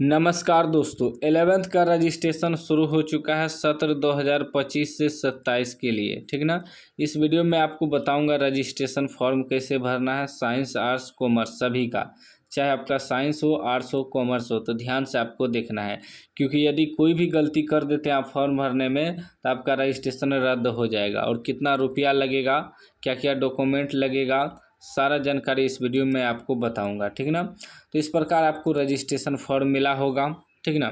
नमस्कार दोस्तों, 11th का रजिस्ट्रेशन शुरू हो चुका है सत्र 2025 से 27 के लिए। ठीक ना। इस वीडियो में आपको बताऊंगा रजिस्ट्रेशन फॉर्म कैसे भरना है। साइंस, आर्ट्स, कॉमर्स सभी का, चाहे आपका साइंस हो, आर्ट्स हो, कॉमर्स हो, तो ध्यान से आपको देखना है, क्योंकि यदि कोई भी गलती कर देते हैं आप फॉर्म भरने में तो आपका रजिस्ट्रेशन रद्द हो जाएगा। और कितना रुपया लगेगा, क्या क्या डॉक्यूमेंट लगेगा, सारा जानकारी इस वीडियो में आपको बताऊंगा। ठीक ना। तो इस प्रकार आपको रजिस्ट्रेशन फॉर्म मिला होगा। ठीक ना।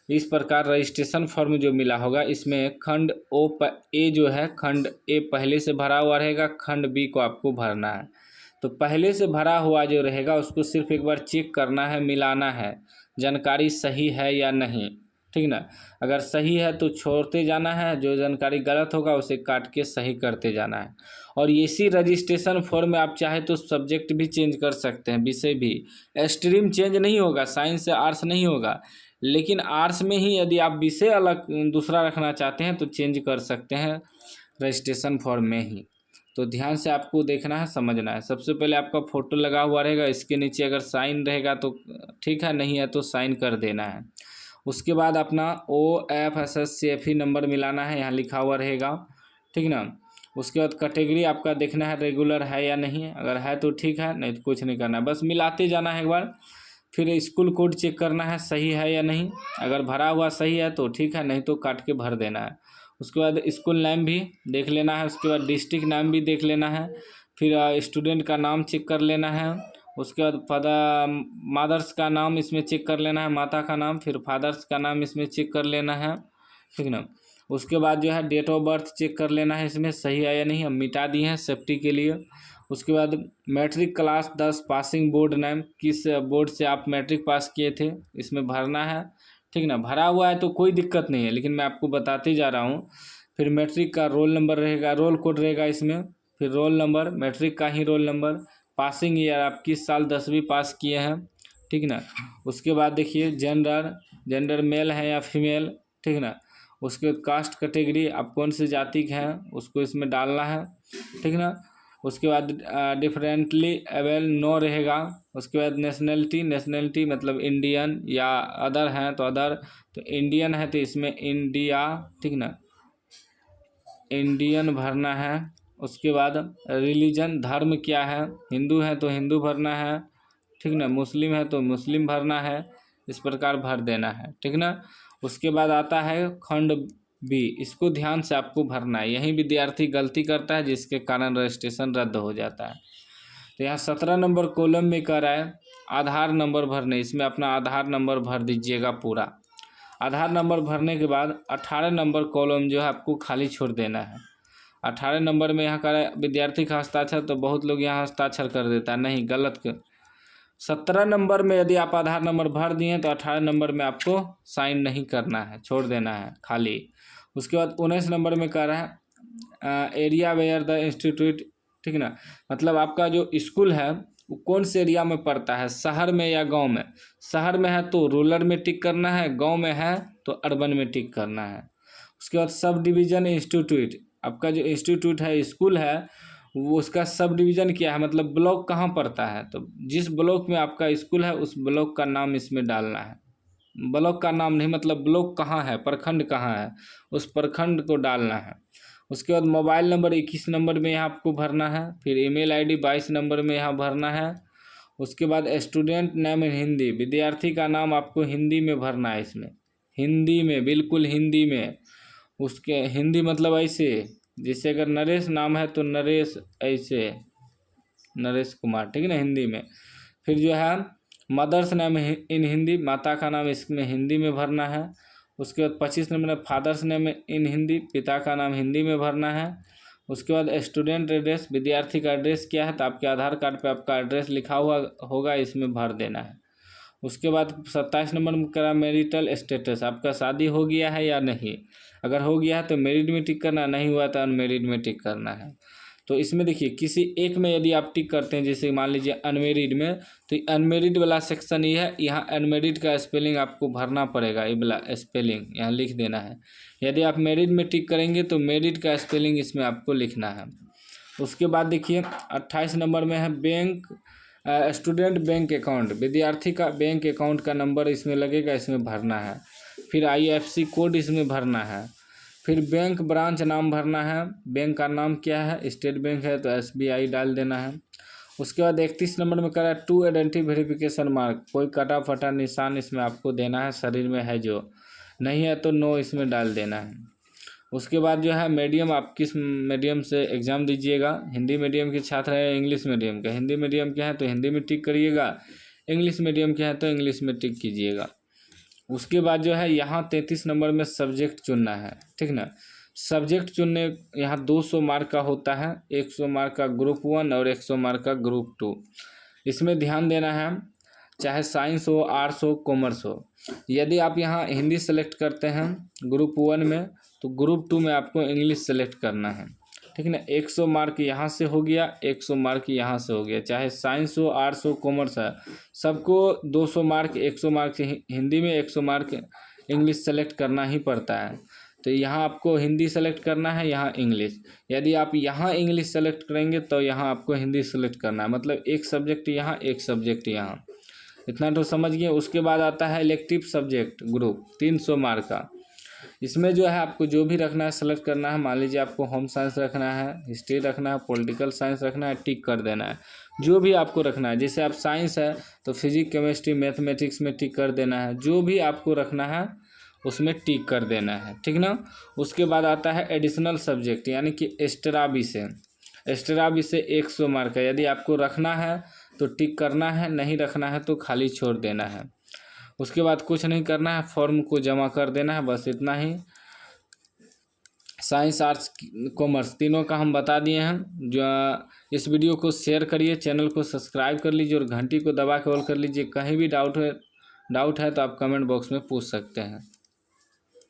इस प्रकार रजिस्ट्रेशन फॉर्म जो मिला होगा, इसमें खंड ए जो है, खंड ए पहले से भरा हुआ रहेगा, खंड बी को आपको भरना है। तो पहले से भरा हुआ जो रहेगा उसको सिर्फ एक बार चेक करना है, मिलाना है, जानकारी सही है या नहीं। ठीक ना। अगर सही है तो छोड़ते जाना है, जो जानकारी गलत होगा उसे काट के सही करते जाना है। और इसी रजिस्ट्रेशन फॉर्म में आप चाहे तो सब्जेक्ट भी चेंज कर सकते हैं, विषय भी। स्ट्रीम चेंज नहीं होगा, साइंस से आर्ट्स नहीं होगा, लेकिन आर्ट्स में ही यदि आप विषय अलग दूसरा रखना चाहते हैं तो चेंज कर सकते हैं रजिस्ट्रेशन फॉर्म में ही। तो ध्यान से आपको देखना है, समझना है। सबसे पहले आपका फ़ोटो लगा हुआ रहेगा, इसके नीचे अगर साइन रहेगा तो ठीक है, नहीं है तो साइन कर देना है। उसके बाद अपना OFSSCFE नंबर मिलाना है, यहाँ लिखा हुआ रहेगा। ठीक ना। उसके बाद कैटेगरी आपका देखना है रेगुलर है या नहीं है, अगर है तो ठीक है, नहीं तो कुछ नहीं करना है, बस मिलाते जाना है एक बार। फिर स्कूल कोड चेक करना है सही है या नहीं, अगर भरा हुआ सही है तो ठीक है, नहीं तो काट के भर देना है। उसके बाद स्कूल नाम भी देख लेना है, उसके बाद डिस्ट्रिक्ट नाम भी देख लेना है, फिर स्टूडेंट का नाम चेक कर लेना है। उसके बाद मदर्स का नाम इसमें चेक कर लेना है, माता का नाम, फिर फादर्स का नाम इसमें चेक कर लेना है। ठीक ना। उसके बाद जो है डेट ऑफ बर्थ चेक कर लेना है, इसमें सही है या नहीं, हम मिटा दिए हैं सेफ्टी के लिए। उसके बाद matric class 10 passing board name, किस बोर्ड से आप मैट्रिक पास किए थे, इसमें भरना है। ठीक ना। भरा हुआ है तो कोई दिक्कत नहीं है, लेकिन मैं आपको बताते जा रहा हूँ। फिर मैट्रिक का रोल नंबर रहेगा, रोल कोड रहेगा इसमें, फिर रोल नंबर, मैट्रिक का ही रोल नंबर, पासिंग ईयर आप किस साल 10वीं पास किए हैं। ठीक ना। उसके बाद देखिए जेंडर मेल है या फीमेल। ठीक ना। उसके बाद कास्ट कैटेगरी, आप कौन से जाति के हैं उसको इसमें डालना है। ठीक ना। उसके बाद डिफरेंटली एबल नो रहेगा। उसके बाद नेशनलिटी मतलब इंडियन या अदर हैं तो अदर, तो इंडियन है तो इसमें इंडिया। ठीक ना, इंडियन भरना है। उसके बाद रिलीजन, धर्म क्या है, हिंदू है तो हिंदू भरना है। ठीक ना। मुस्लिम है तो मुस्लिम भरना है, इस प्रकार भर देना है। ठीक ना। उसके बाद आता है खंड बी, इसको ध्यान से आपको भरना है। यही विद्यार्थी गलती करता है जिसके कारण रजिस्ट्रेशन रद्द हो जाता है। तो यहाँ 17 नंबर कॉलम में कह रहा है आधार नंबर भरने, इसमें अपना आधार नंबर भर दीजिएगा पूरा। आधार नंबर भरने के बाद 18 नंबर कॉलम जो है आपको खाली छोड़ देना है। 18 नंबर में यहाँ का विद्यार्थी का हस्ताक्षर, तो बहुत लोग यहाँ हस्ताक्षर कर देता है, नहीं, गलत। 17 नंबर में यदि आप आधार नंबर भर दिए तो 18 नंबर में आपको साइन नहीं करना है, छोड़ देना है खाली। उसके बाद 19 नंबर में कह रहा है एरिया वेयर द इंस्टीट्यूट। ठीक ना। मतलब आपका जो स्कूल है वो कौन से एरिया में पड़ता है, शहर में या गांव में। शहर में है तो रूरल में टिक करना है, गांव में है तो अर्बन में टिक करना है। उसके बाद सब डिवीज़न इंस्टीट्यूट, आपका जो इंस्टीट्यूट है, स्कूल है, वो उसका सब डिवीज़न क्या है, मतलब ब्लॉक कहाँ पड़ता है, तो जिस ब्लॉक में आपका स्कूल है उस ब्लॉक का नाम इसमें डालना है। ब्लॉक का नाम नहीं, मतलब ब्लॉक कहाँ है, प्रखंड कहाँ है, उस प्रखंड को डालना है। उसके बाद मोबाइल नंबर 21 नंबर में यहाँ आपको भरना है, फिर ईमेल आईडी 22 नंबर में यहाँ भरना है। उसके बाद स्टूडेंट नेम इन हिंदी, विद्यार्थी का नाम आपको हिंदी में भरना है, इसमें हिंदी में, बिल्कुल हिंदी में। उसके हिंदी मतलब ऐसे, जैसे अगर नरेश नाम है तो नरेश, ऐसे नरेश कुमार। ठीक है ना, हिंदी में। फिर जो है मदर्स नेम इन हिंदी, माता का नाम इसमें हिंदी में भरना है। उसके बाद 25 नंबर में फादर्स नेम इन हिंदी, पिता का नाम हिंदी में भरना है। उसके बाद स्टूडेंट एड्रेस, विद्यार्थी का एड्रेस क्या है, तो आपके आधार कार्ड पे आपका एड्रेस लिखा हुआ होगा, इसमें भर देना है। उसके बाद 27 नंबर में करा मैरिटल स्टेटस, आपका शादी हो गया है या नहीं, अगर हो गया है तो मैरिड में टिक करना, नहीं हुआ तो अनमेरिड में टिक करना है। तो इसमें देखिए किसी एक में यदि आप टिक करते हैं, जैसे मान लीजिए अनमेरिड में, तो अनमेरिड वाला सेक्शन ये है, यहाँ अनमेरिड का स्पेलिंग आपको भरना पड़ेगा, ये वाला स्पेलिंग यहाँ लिख देना है। यदि आप मैरिड में टिक करेंगे तो मैरिड का स्पेलिंग इसमें आपको लिखना है। उसके बाद देखिए 28 नंबर में है बैंक स्टूडेंट बैंक अकाउंट, विद्यार्थी का बैंक अकाउंट का नंबर इसमें लगेगा, इसमें भरना है। फिर IFSC कोड इसमें भरना है। फिर बैंक ब्रांच नाम भरना है, बैंक का नाम क्या है, स्टेट बैंक है तो SBI डाल देना है। उसके बाद 31 नंबर में करा टू आइडेंटिटी वेरिफिकेशन मार्क, कोई कटा फटा निशान इसमें आपको देना है, शरीर में है जो नहीं है तो नो इसमें डाल देना है। उसके बाद जो है मीडियम, आप किस मीडियम से एग्ज़ाम दीजिएगा, हिंदी मीडियम के छात्र हैं, इंग्लिश मीडियम का, हिंदी मीडियम के हैं तो हिंदी में टिक करिएगा, इंग्लिश मीडियम के हैं तो इंग्लिश में टिक कीजिएगा। उसके बाद जो है यहाँ 33 नंबर में सब्जेक्ट चुनना है, ठीक ना। सब्जेक्ट चुनने यहाँ 200 मार्क का होता है, 100 मार्क का ग्रुप 1 और 100 मार्क का ग्रुप 2। इसमें ध्यान देना है, चाहे साइंस हो, आर्ट्स हो, कॉमर्स हो। यदि आप यहाँ हिंदी सेलेक्ट करते हैं ग्रुप 1 में तो ग्रुप 2 में आपको इंग्लिश सेलेक्ट करना है, ठीक ना। 100 मार्क यहाँ से हो गया, 100 मार्क यहाँ से हो गया, चाहे साइंस हो, आर्ट्स हो, कॉमर्स है, सबको 200 मार्क 100 मार्क हिंदी में, 100 मार्क इंग्लिश सेलेक्ट करना ही पड़ता है। तो यहाँ आपको हिंदी सेलेक्ट करना है, यहाँ इंग्लिश। यदि आप यहाँ इंग्लिश सेलेक्ट करेंगे तो यहाँ आपको हिंदी सेलेक्ट करना है, मतलब एक सब्जेक्ट यहाँ, एक सब्जेक्ट यहाँ। इतना तो समझ गए। उसके बाद आता है इलेक्टिव सब्जेक्ट ग्रुप 300 मार्क का। इसमें जो है आपको जो भी रखना है सेलेक्ट करना है। मान लीजिए आपको होम साइंस रखना है, हिस्ट्री रखना है, पॉलिटिकल साइंस रखना है, टिक कर देना है। जो भी आपको रखना है, जैसे आप साइंस है तो फिजिक्स, केमिस्ट्री, मैथमेटिक्स में टिक कर देना है। जो भी आपको रखना है उसमें टिक कर देना है, ठीक ना। उसके बाद आता है एडिशनल सब्जेक्ट, यानी कि एक्स्ट्रा विषय। एक्स्ट्रा विषय 100 मार्क है, यदि आपको रखना है तो टिक करना है, नहीं रखना है तो खाली छोड़ देना है। उसके बाद कुछ नहीं करना है, फॉर्म को जमा कर देना है, बस इतना ही। साइंस, आर्ट्स, कॉमर्स तीनों का हम बता दिए हैं। जो इस वीडियो को शेयर करिए, चैनल को सब्सक्राइब कर लीजिए और घंटी को दबा के ऑल कर लीजिए। कहीं भी डाउट है तो आप कमेंट बॉक्स में पूछ सकते हैं।